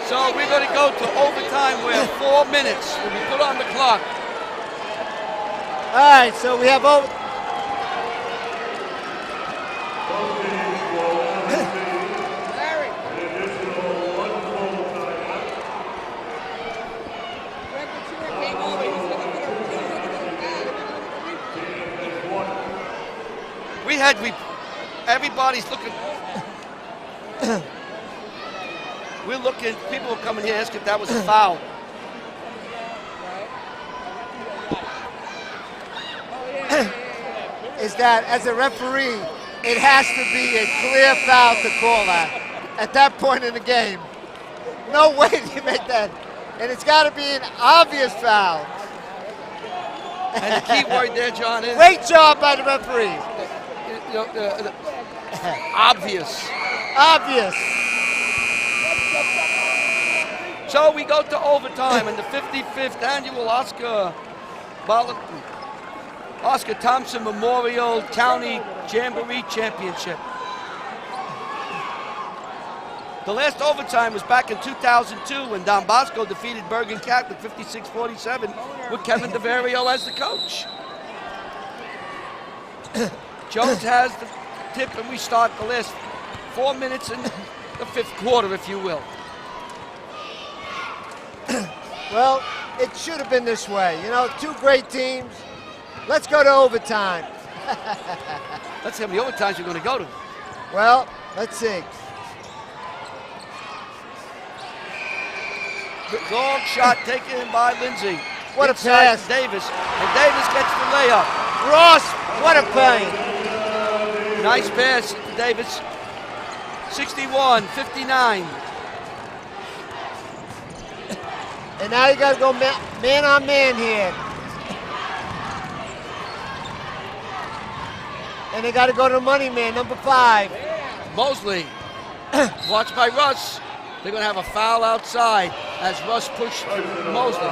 So we're going to go to overtime. We have 4 minutes. We'll be put on the clock. All right, so we have over. Everybody's looking. We're looking. People are coming here asking if that was a foul. Is that as a referee, it has to be a clear foul to call that at that point in the game. No way do you make that, and it's got to be an obvious foul. And the key word there, John, is great job by the referee. Obvious. Obvious. So we go to overtime in the 55th annual Oscar Thompson Memorial County Jamboree Championship. The last overtime was back in 2002 when Don Bosco defeated Bergen Catholic 56-47 with Kevin DeVario as the coach. Jones has the tip, and we start the last 4 minutes in the fifth quarter, if you will. Well, it should have been this way. You know, two great teams. Let's go to overtime. Let's see how many overtimes you're going to go to. Well, let's see. Long shot taken by Lindsay. What inside a pass. Davis. And Davis gets the layup. Ross, what a play. Nice pass to Davis. 61-59. And now you got to go man on man here. And they got to go to the money man, number 5. Mosley. Watched by Russ. They're going to have a foul outside as Russ pushed Mosley.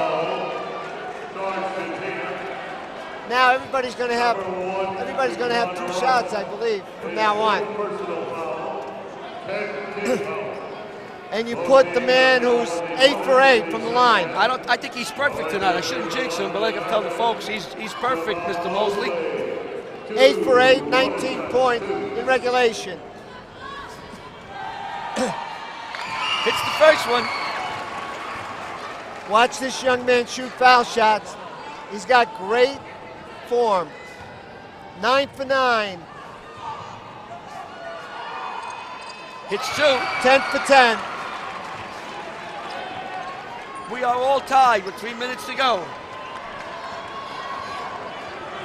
Now everybody's going to have 2 shots, I believe, from now on. And you put the man who's 8 for 8 from the line. I think he's perfect tonight. I shouldn't jinx him, but like I tell the folks, he's perfect, Mr. Mosley. 8 for 8, 19 points in regulation. Hits the first one. Watch this young man shoot foul shots. He's got great form. 9 for 9. Hits 2. 10 for 10. We are all tied with 3 minutes to go.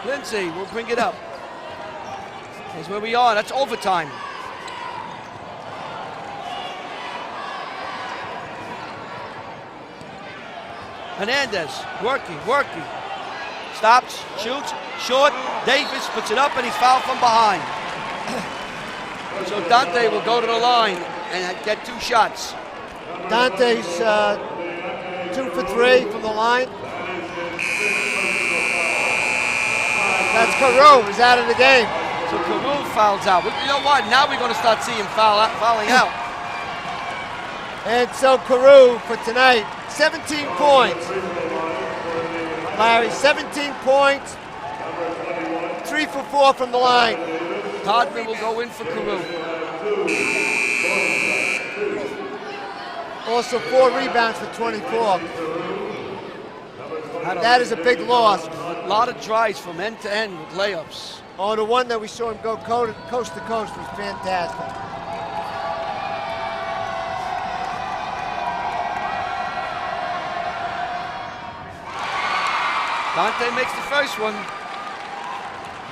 Lindsay will bring it up. Here's where we are. That's overtime. Hernandez, working. Stops, shoots, short. Davis puts it up, and he's fouled from behind. So Dante will go to the line and get 2 shots. Dante's 2 for 3 from the line. That's Carew, is out of the game. So Carew fouls out. You know what? Now we're going to start seeing fouling out. And so Carew for tonight, 17 points. Larry, 17 points, 3 for 4 from the line. Todman will go in for Carew. Also 4 rebounds for 24. That is a big loss. A lot of drives from end to end with layups. Oh, the one that we saw him go coast to coast was fantastic. Dante makes the first one.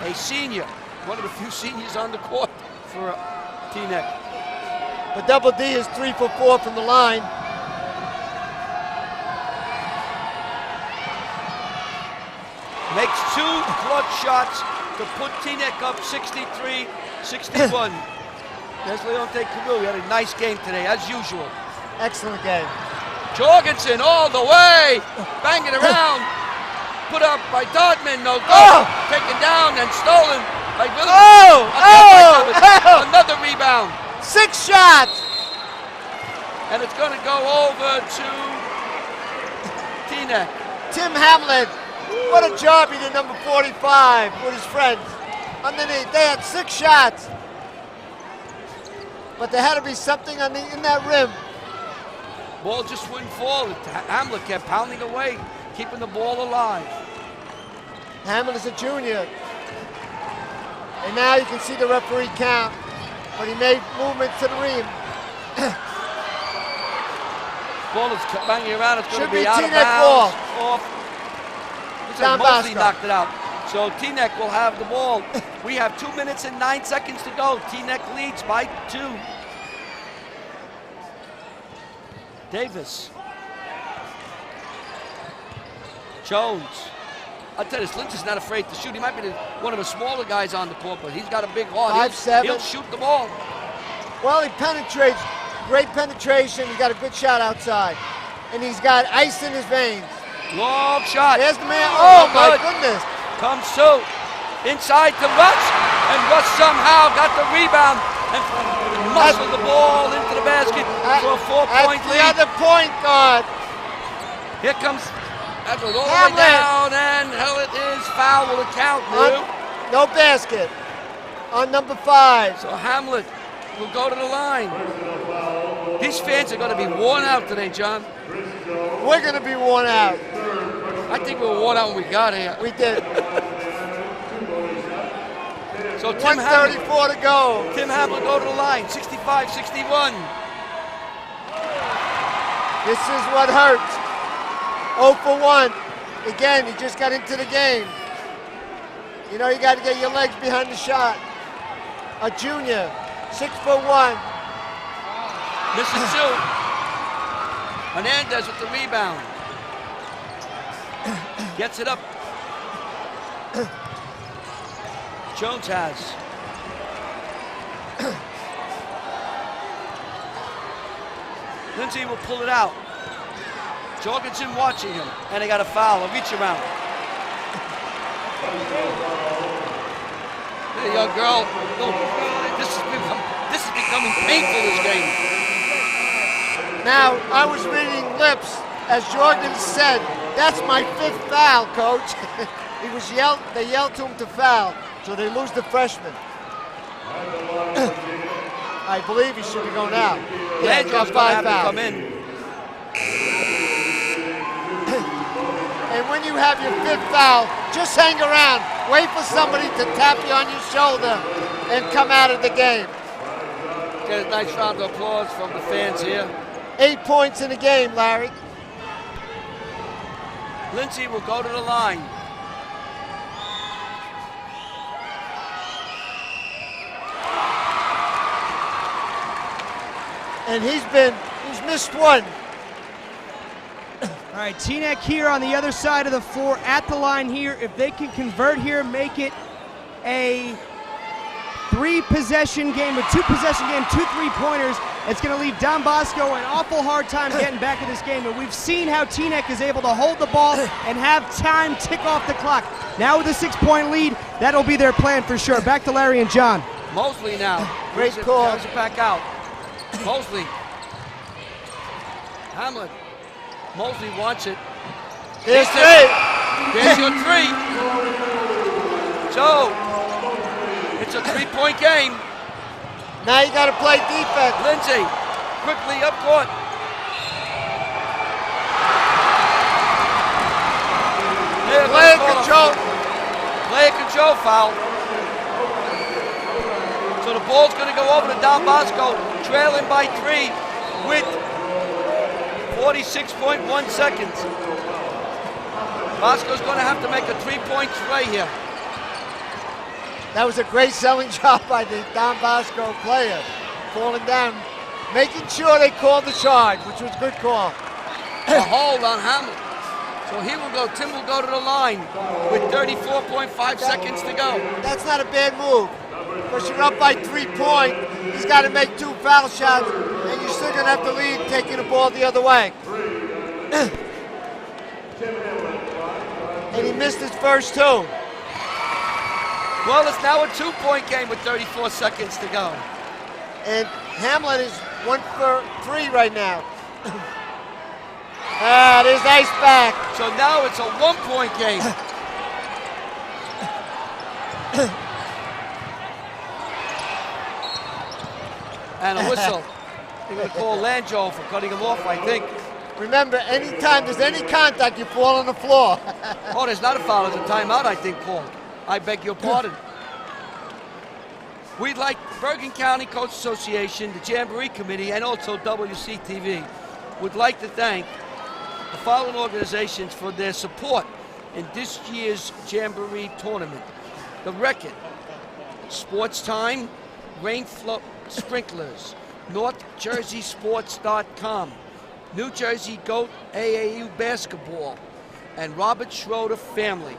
A senior, one of the few seniors on the court for Teaneck. But Double D is 3 for 4 from the line. Makes 2 clutch shots to put Teaneck up 63-61. There's Leonte Carew. He had a nice game today, as usual. Excellent game. Jorgensen all the way, banging around. Put up by Dodman, no good. Oh! Taken down and stolen by Williams. Oh! Another rebound. 6 shots. And it's going to go over to Teaneck. Tim Hamlin, what a job he did, number 45, with his friends. Underneath, they had 6 shots. But there had to be something in that rim. Ball just wouldn't fall. Hamlet kept pounding away, keeping the ball alive. Hamlin is a junior. And now you can see the referee count. But he made movements to the rim. Ball is banging around. It's going to be out of Teaneck bounds. Off. Down Mosley Bosco. knocked it out. So Teaneck will have the ball. We have 2 minutes and 9 seconds to go. Teaneck leads by 2. Davis. Jones. I'll tell you this, Lynch is not afraid to shoot. He might be one of the smaller guys on the court, but he's got a big heart. 5'7". He'll shoot the ball. Well, he penetrates. Great penetration. He's got a good shot outside. And he's got ice in his veins. Long shot. There's the man. Oh, my good. goodness. Comes to inside to Russ, and Russ somehow got the rebound and muscled the ball into the basket for a 4-point lead. The other point guard. Here comes, that goes all the way down, and hell, it is foul. Will it count, Lou? No basket on number 5. So Hamlet will go to the line. These fans are going to be worn out today, John. We're going to be worn out. I think we were worn out when we got here. We did. So Tim 1:34 to go. Tim Hamlet go to the line, 65-61. This is what hurts. 0 for 1. Again, he just got into the game. You know, you got to get your legs behind the shot. A junior, 6 for 1. Misses 2. Hernandez with the rebound. Gets it up. Jones has. Lindsay will pull it out. Jorgensen watching him, and they got a foul, a reach around. Hey, young girl, this is becoming painful, this game. Now, I was reading lips, as Jordan said, that's my 5th foul, coach. They yelled to him to foul, so they lose the freshman. I believe he should be going out. Yeah, he's got 5 fouls. Come in. And when you have your 5th foul, just hang around. Wait for somebody to tap you on your shoulder and come out of the game. Get a nice round of applause from the fans here. 8 points in the game, Larry. Lindsay will go to the line. And he's missed 1. All right, Teaneck here on the other side of the floor at the line here. If they can convert here, make it a 3-possession game, a 2-possession game, 2 3-pointers, it's going to leave Don Bosco an awful hard time getting back in this game. But we've seen how Teaneck is able to hold the ball and have time tick off the clock. Now with a 6-point lead, that'll be their plan for sure. Back to Larry and John. Mosley now. Great call. Carries it back out. Mosley. Hamlet. Mosley wants it. There's 3. There's your 3. So, it's a 3-point game. Now you got to play defense. Lindsay, quickly up court. Player control. Player control foul. So the ball's going to go over to Don Bosco, trailing by 3 with 46.1 seconds. Bosco's going to have to make a 3-point play here. That was a great selling job by the Don Bosco player. Falling down, making sure they called the charge, which was a good call. A hold on Hamlet. So he will go, Tim will go to the line with 34.5 seconds to go. That's not a bad move. Because you're up by 3 points, he's got to make 2 foul shots, and you're still going to have to lead taking the ball the other way. And he missed his first 2. Well, it's now a 2-point game with 34 seconds to go. And Hamlet is 1 for 3 right now. There's ice back. So now it's a 1-point game. And a whistle. They're going to call Lanjo for cutting him off, I think. Remember, anytime there's any contact, you fall on the floor. Oh, there's not a foul. There's a timeout, I think, called. I beg your pardon. We'd like Bergen County Coach Association, the Jamboree Committee, and also WCTV would like to thank the following organizations for their support in this year's Jamboree tournament. The Record, Sports Time, Rainflow Sprinklers, NorthJerseySports.com, New Jersey Goat AAU Basketball, and Robert Schroeder Family.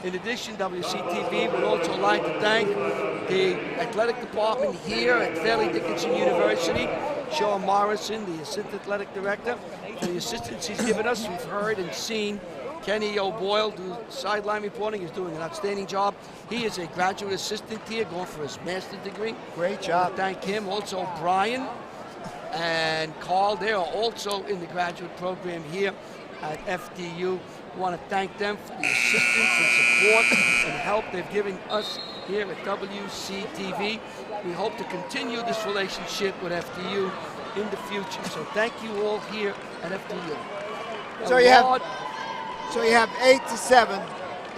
In addition, WCTV would also like to thank the athletic department here at Fairleigh Dickinson University, Sean Morrison, the assistant athletic director, for the assistance he's given us. We've heard and seen Kenny O'Boyle do sideline reporting. He's doing an outstanding job. He is a graduate assistant here, going for his master's degree. Great job. Thank him. Also, Brian and Carl, they are also in the graduate program here at FDU. We want to thank them for the assistance and support and help they've given us here at WCTV. We hope to continue this relationship with FDU in the future. So thank you all here at FDU. So you have 8-7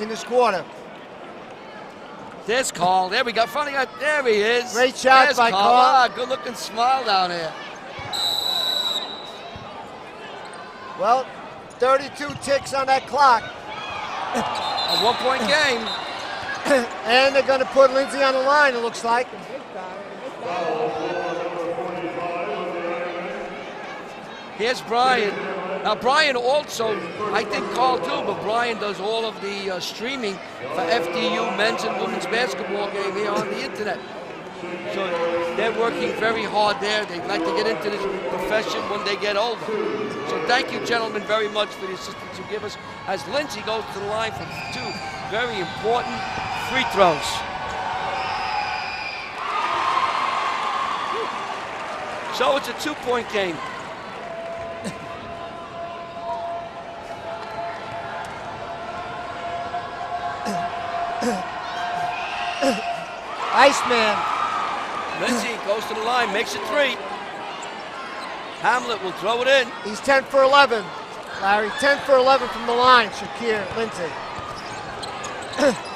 in this quarter. There's Carl. There we go. Funny, there he is. Great shot There's by Carl. Ah, good looking smile down there. Well, 32 ticks on that clock. A 1-point game. And they're going to put Lindsay on the line, it looks like. Here's Brian. Now, Brian also, I think Carl too, but Brian does all of the streaming for FDU men's and women's basketball game here on the internet. So they're working very hard there. They'd like to get into this profession when they get older. So thank you, gentlemen, very much for the assistance you give us as Lindsay goes to the line for 2 very important free throws. So it's a 2-point game. Iceman. Lindsay goes to the line, makes it 3. Hamlet will throw it in. He's 10 for 11. Larry, 10 for 11 from the line, Shakir Lindsay.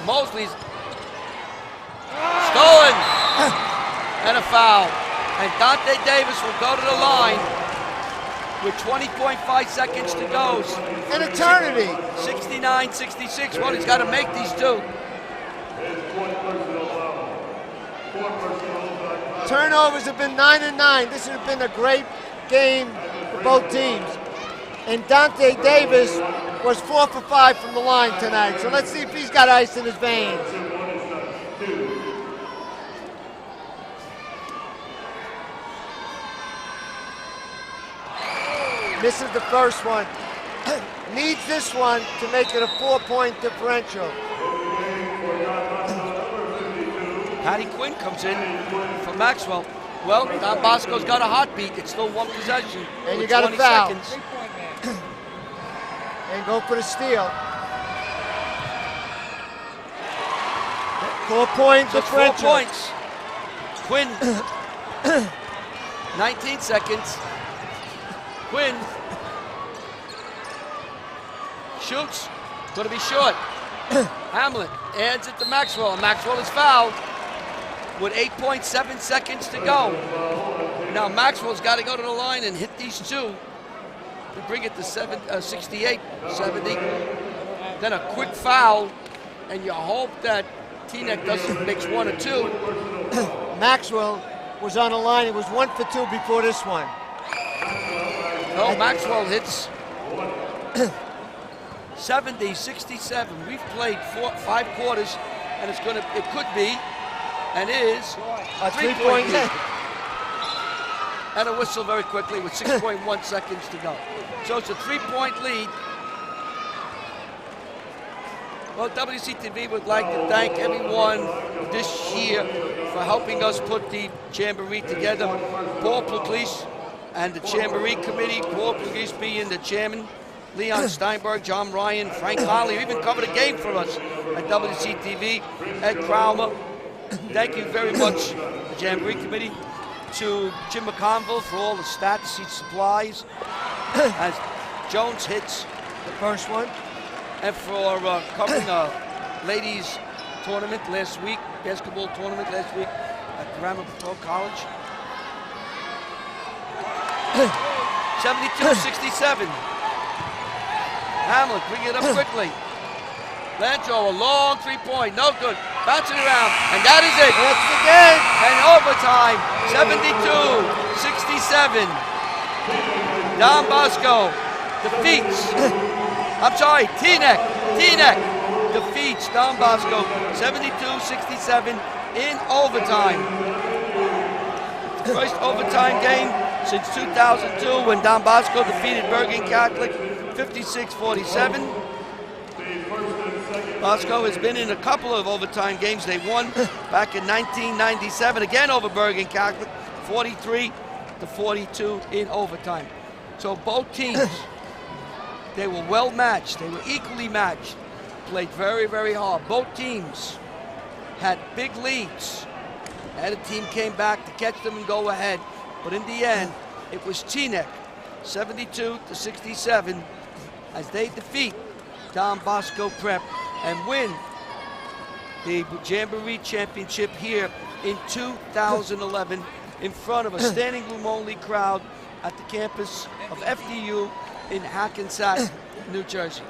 Mosley's stolen. And a foul. And Dante Davis will go to the line with 20.5 seconds to go. An eternity. 69-66. Well, he's got to make these 2. Turnovers have been 9-9. This has been a great game for both teams. And Dante Davis was 4 for 5 from the line tonight. So let's see if he's got ice in his veins. Misses the first one. Needs this one to make it a 4-point differential. Patty Quinn comes in for Maxwell. Well, Don Bosco's got a hot beat. It's still 1 possession. And you with got a 20 foul. seconds. And go for the steal. 4-point So differential. 4 points. Quinn, 19 seconds. Quinn shoots, going to be short. Hamlet adds it to Maxwell. Maxwell is fouled with 8.7 seconds to go. Now Maxwell's got to go to the line and hit these 2 to bring it to 68, 70. Then a quick foul, and you hope that Teaneck doesn't mix 1 or 2. Maxwell was on the line. It was 1 for 2 before this one. No, Maxwell hits 70, 67. We've played 5 quarters, and it could be, and is, A 3-point three-point lead. And a whistle very quickly with 6.1 seconds to go. So it's a 3-point lead. Well, WCTV would like to thank everyone this year for helping us put the Jamboree together. Paul Pugliese and the Jamboree Committee, Paul Pugliese being the chairman, Leon Steinberg, John Ryan, Frank Conley, who even covered a game for us at WCTV, Ed Crowmer. Thank you very much, the Jamboree Committee, to Jim McConville for all the stats he supplies as Jones hits the first one, and for covering a ladies tournament last week, basketball tournament last week at Ramapo College. 72-67. Hamlet bring it up quickly. Landro, a long three-point, no good. Bouncing around, and that is it. That's the game. And overtime, 72-67. Don Bosco defeats, Teaneck defeats Don Bosco 72-67 in overtime. First overtime game since 2002 when Don Bosco defeated Bergen Catholic 56-47. Bosco has been in a couple of overtime games. They won back in 1997, again over Bergen Catholic, 43-42 in overtime. So both teams, they were well matched. They were equally matched. Played very, very hard. Both teams had big leads. And a team came back to catch them and go ahead. But in the end, it was Teaneck, 72-67, as they defeat Don Bosco Prep and win the Jamboree Championship here in 2011 in front of a standing room only crowd at the campus of FDU in Hackensack, New Jersey.